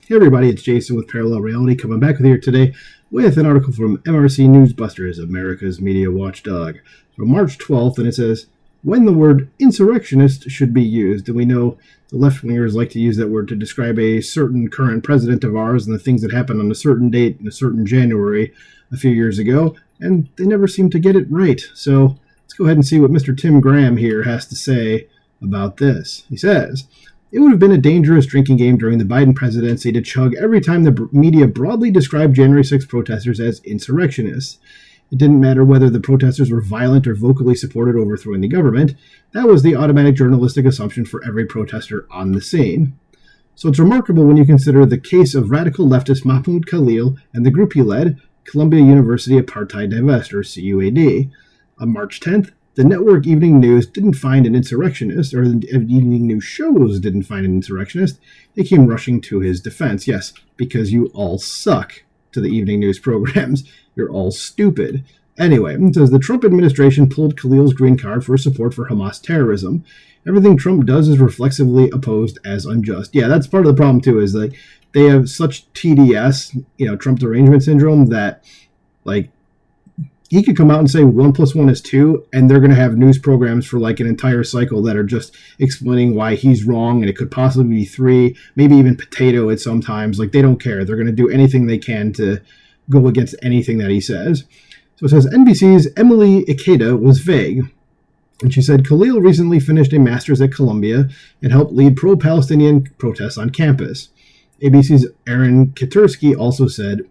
Hey everybody, it's Jason with Parallel Reality coming back with you today with an article from MRC Newsbusters, America's Media Watchdog. So March 12th, and it says, when the word insurrectionist should be used. And we know the left-wingers like to use that word to describe a certain current president of ours and the things that happened on a certain date in a certain January a few years ago, and they never seem to get it right. So let's go ahead and see what Mr. Tim Graham here has to say about this. He says, it would have been a dangerous drinking game during the Biden presidency to chug every time the media broadly described January 6 protesters as insurrectionists. It didn't matter whether the protesters were violent or vocally supported overthrowing the government. That was the automatic journalistic assumption for every protester on the scene. So it's remarkable when you consider the case of radical leftist Mahmoud Khalil and the group he led, Columbia University Apartheid Divest, or CUAD. On March 10th, the network Evening News didn't find an insurrectionist, or the Evening News shows didn't find an insurrectionist. They came rushing to his defense. Yes, because you all suck to the Evening News programs. You're all stupid. Anyway, it says the Trump administration pulled Khalil's green card for support for Hamas terrorism. Everything Trump does is reflexively opposed as unjust. Yeah, that's part of the problem too, is like they have such TDS, Trump derangement syndrome, that like he could come out and say 1 + 1 is 2, and they're going to have news programs for like an entire cycle that are just explaining why he's wrong, and it could possibly be 3, maybe even potato it sometimes. Like, they don't care. They're going to do anything they can to go against anything that he says. So it says NBC's Emily Ikeda was vague. And she said, Khalil recently finished a master's at Columbia and helped lead pro-Palestinian protests on campus. ABC's Aaron Katursky also said,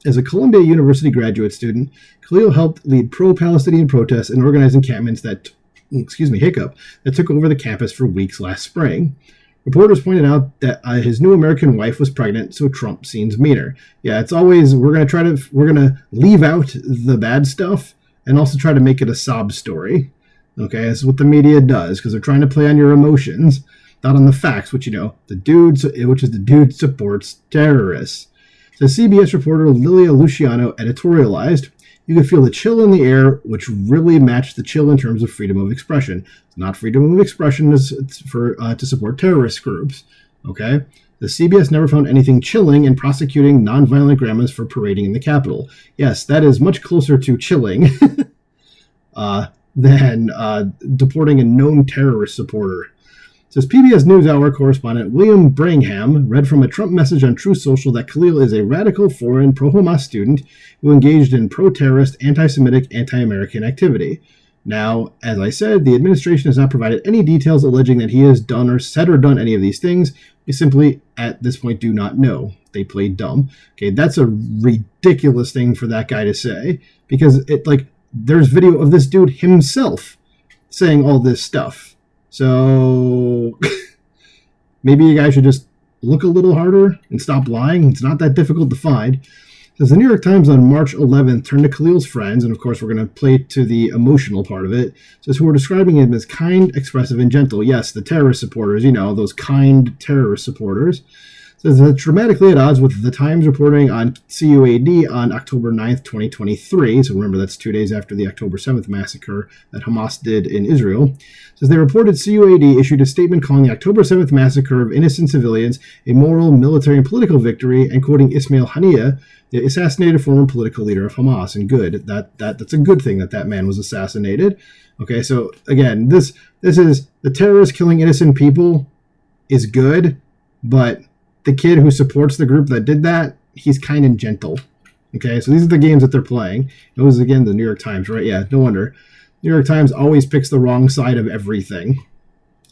as a Columbia University graduate student, Khalil helped lead pro-Palestinian protests and organize encampments that took over the campus for weeks last spring. Reporters pointed out that his new American wife was pregnant, so Trump seems meaner. Yeah, it's always, we're going to leave out the bad stuff and also try to make it a sob story. Okay, that's what the media does, because they're trying to play on your emotions, not on the facts, which, the dude supports terrorists. So CBS reporter Lilia Luciano editorialized, you could feel the chill in the air, which really matched the chill in terms of freedom of expression. It's not freedom of expression to support terrorist groups. Okay? The CBS never found anything chilling in prosecuting nonviolent grandmas for parading in the Capitol. Yes, that is much closer to chilling than deporting a known terrorist supporter. Says PBS NewsHour correspondent William Brangham read from a Trump message on Truth Social that Khalil is a radical foreign pro-Hamas student who engaged in pro-terrorist, anti-Semitic, anti-American activity. Now, as I said, the administration has not provided any details alleging that he has done or said or done any of these things. We simply, at this point, do not know. They played dumb. Okay, that's a ridiculous thing for that guy to say, because there's video of this dude himself saying all this stuff. So maybe you guys should just look a little harder and stop lying. It's not that difficult to find. Says the New York Times on March 11th turned to Khalil's friends, and of course we're going to play to the emotional part of it. Says who are describing him as kind, expressive, and gentle. Yes, the terrorist supporters, those kind terrorist supporters. Says that dramatically at odds with the Times reporting on CUAD on October 9th, 2023. So remember, that's 2 days after the October 7th massacre that Hamas did in Israel. Says they reported CUAD issued a statement calling the October 7th massacre of innocent civilians a moral, military, and political victory, and quoting Ismail Haniyeh, the assassinated former political leader of Hamas. And good, that's a good thing that man was assassinated. Okay, so again, this is the terrorist killing innocent people is good, but the kid who supports the group that did that, he's kind and gentle. Okay, so these are the games that they're playing. It was, again, the New York Times, right? Yeah, no wonder. New York Times always picks the wrong side of everything.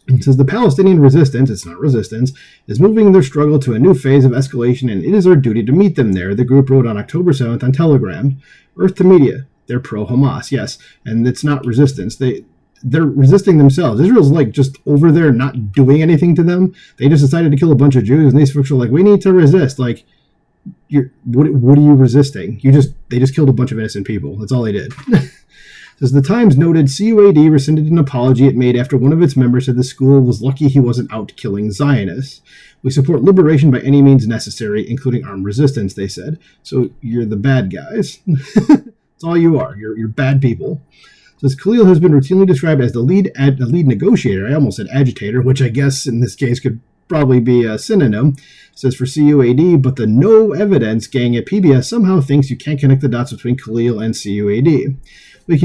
It says the Palestinian resistance, it's not resistance, is moving their struggle to a new phase of escalation, and it is our duty to meet them there, the group wrote on October 7th on Telegram. Earth to media, they're pro-Hamas, yes, and it's not resistance. They're resisting themselves. Israel's just over there not doing anything to them. They just decided to kill a bunch of Jews, and these folks are like, we need to resist. What are you resisting? They just killed a bunch of innocent people. That's all they did. Says the Times noted CUAD rescinded an apology it made after one of its members said the school was lucky he wasn't out killing Zionists. We support liberation by any means necessary, including armed resistance, they said. So you're the bad guys. That's all you are. You're bad people. Says Khalil has been routinely described as the lead negotiator. I almost said agitator, which I guess in this case could probably be a synonym. It says for CUAD, but the no evidence gang at PBS somehow thinks you can't connect the dots between Khalil and CUAD. We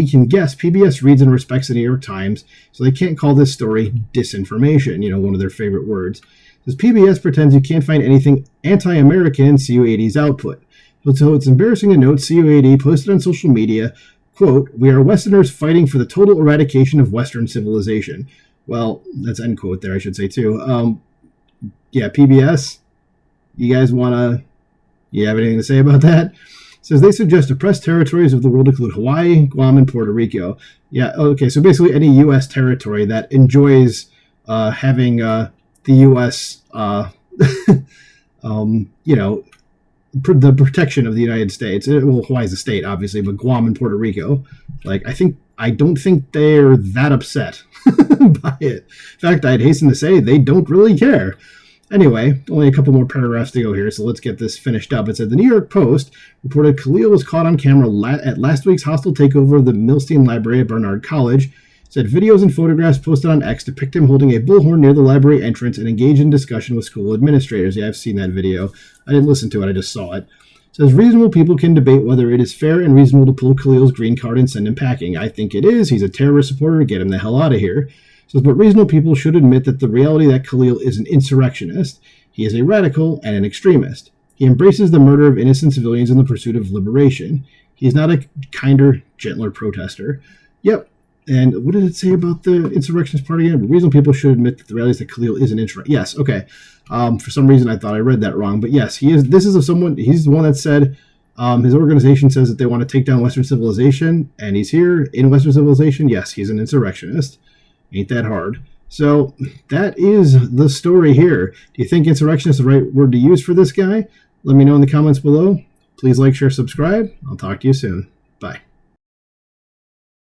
can guess PBS reads and respects the New York Times, so they can't call this story disinformation, one of their favorite words. It says PBS pretends you can't find anything anti-American in CUAD's output. So it's embarrassing to note CUAD posted on social media, quote, "We are Westerners fighting for the total eradication of Western civilization." Well, that's end quote there, I should say, too. PBS, you guys you have anything to say about that? It says they suggest oppressed territories of the world include Hawaii, Guam, and Puerto Rico. Yeah, okay, so basically any U.S. territory that enjoys having the U.S., the protection of the United States. Well, Hawaii's a state, obviously, but Guam and Puerto Rico, I don't think they're that upset by it. In fact, I'd hasten to say they don't really care. Anyway, only a couple more paragraphs to go here, so let's get this finished up. It said the New York Post reported Khalil was caught on camera at last week's hostile takeover of the Milstein Library at Barnard College. It said videos and photographs posted on X depict him holding a bullhorn near the library entrance and engage in discussion with school administrators. Yeah, I've seen that video. I didn't listen to it, I just saw it. It says reasonable people can debate whether it is fair and reasonable to pull Khalil's green card and send him packing. I think it is. He's a terrorist supporter. Get him the hell out of here. Says, but reasonable people should admit that the reality that Khalil is an insurrectionist. He is a radical and an extremist. He embraces the murder of innocent civilians in the pursuit of liberation. He is not a kinder, gentler protester. Yep. And what did it say about the insurrectionist part again? Reasonable people should admit that the reality is that Khalil is an insurrectionist. Yes, okay. For some reason, I thought I read that wrong. But yes, he is. He's the one that said his organization says that they want to take down Western civilization, and he's here in Western civilization. Yes, he's an insurrectionist. Ain't that hard. So that is the story here. Do you think insurrectionist is the right word to use for this guy? Let me know in the comments below. Please like, share, subscribe. I'll talk to you soon. Bye.